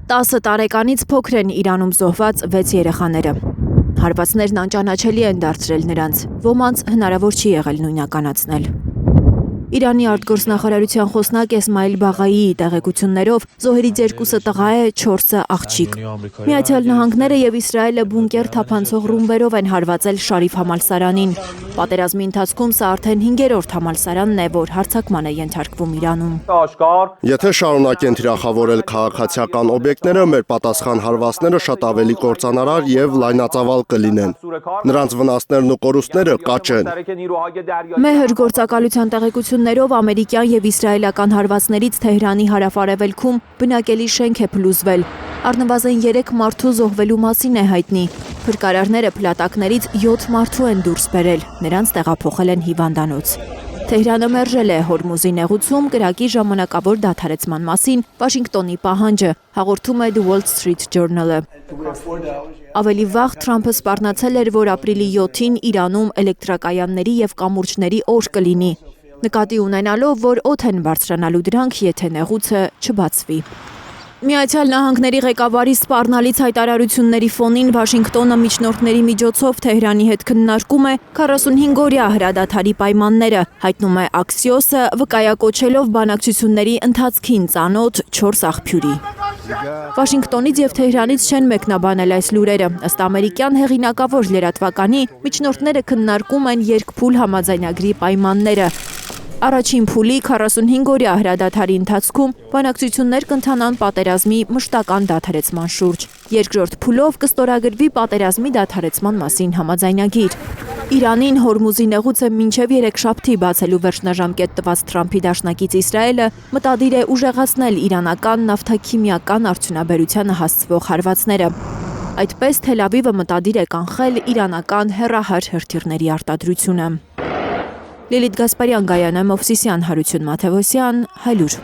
10 տարեկանից փոքր են Իրանում զոհված 6 երեխաները։ Հարվածներն անճանաչելի են դարձրել նրանց, ոմանց հնարավոր չի եղել նույնականացնել։ Իրանի արտգործնախարարության խոսնակ Էսմայիլ Բաղայիի տեղեկություններով զոհերից 2-ը տղա է, 4-ը աղջիկ։ Միացյալ Նահանգները եւ Իսրայելը բունկեր թափանցող ռումբերով են հարվածել Շարիֆ համալսարանին։ Պատերազմի ընթացքում սա արդեն 5-րդ համալսարանն է, որ հարձակման է ենթարկվում Իրանում։ Եթե շարունակեն թիրախավորել քաղաքացիական օբյեկտները, մեր պատասխան հարվածները շատ ավելի կործանարար եւ լայնածավալ կլինեն։ Նրանց վնասներն ու կորուստները կաճեն։ Մեհր գործակալության տեղեկություններով ամերիկյան եւ իսրայելական հարվածներից Թեհրանի հարավ-արևելքում բնակելի շենք է փլուզվել։ Առնվազն 3 մարդու զոհվելու մասին է հայտնի։ Փրկարարները փլատակներից 7 մարդու են դուրս բերել, նրանց տեղափոխել են հիվանդանոց։ Թեհրանը մերժել է Հորմուզի նեղուցում կրակի ժամանակավոր դադարեցման մասին Վաշինգտոնի պահանջը, հաղորդում է The Wall Street Journal-ը։ Ավելի վաղ Թրամփը սպառնացել էր, որ ապրիլի 7-ին Իրանում էլեկտրակայանների եւ կամուրջների օր կլինի, նկատի ունենալով, որ օդ են բարձրանալու դրանք, եթե նեղուցը չբացվի։ Միացյալ Նահանգների ղեկավարի սպառնալից հայտարարությունների ֆոնին Վաշինգտոնը միջնորդների միջոցով Թեհրանի հետ քննարկում է 45-օրյա հրադադարի պայմանները, հայտնում է Axios-ը, վկայակոչելով բանակցությունների ընթացքին ծանոթ 4 աղբյուրի։ Վաշինգտոնից եւ Թեհրանից չեն մեկնաբանել այս լուրերը։ Ըստ ամերիկյան հեղինակավոր լրատվականի, միջնորդները քննարկում են երկփուլ համաձայնագրի պայմանները։ Առաջին փուլի 45-օրյա հրադադարի ընթացքում բանակցություններ կընթանան պատերազմի մշտական դադարեցման շուրջ։ Երկրորդ փուլով կստորագրվի պատերազմի դադարեցման մասին համաձայնագիր։ Իրանին Հորմուզի նեղուցը մինչև երեքշաբթի բացելու վերջնաժամկետ տված Թրամփի դաշնակից Իսրայելը մտադիր է ուժեղացնել իրանական նավթաքիմիական արդյունաբերությանը հասցվող հարվածները։ Այդպես Թել Ավիվը մտադիր է կանխել իրանական հեռահար հրթիռների արտադրությունը։ Լիլիթ Գասպարյան, Գայանե Մովսիսյան, Հարություն Մաթևոսյան, Հայլուր։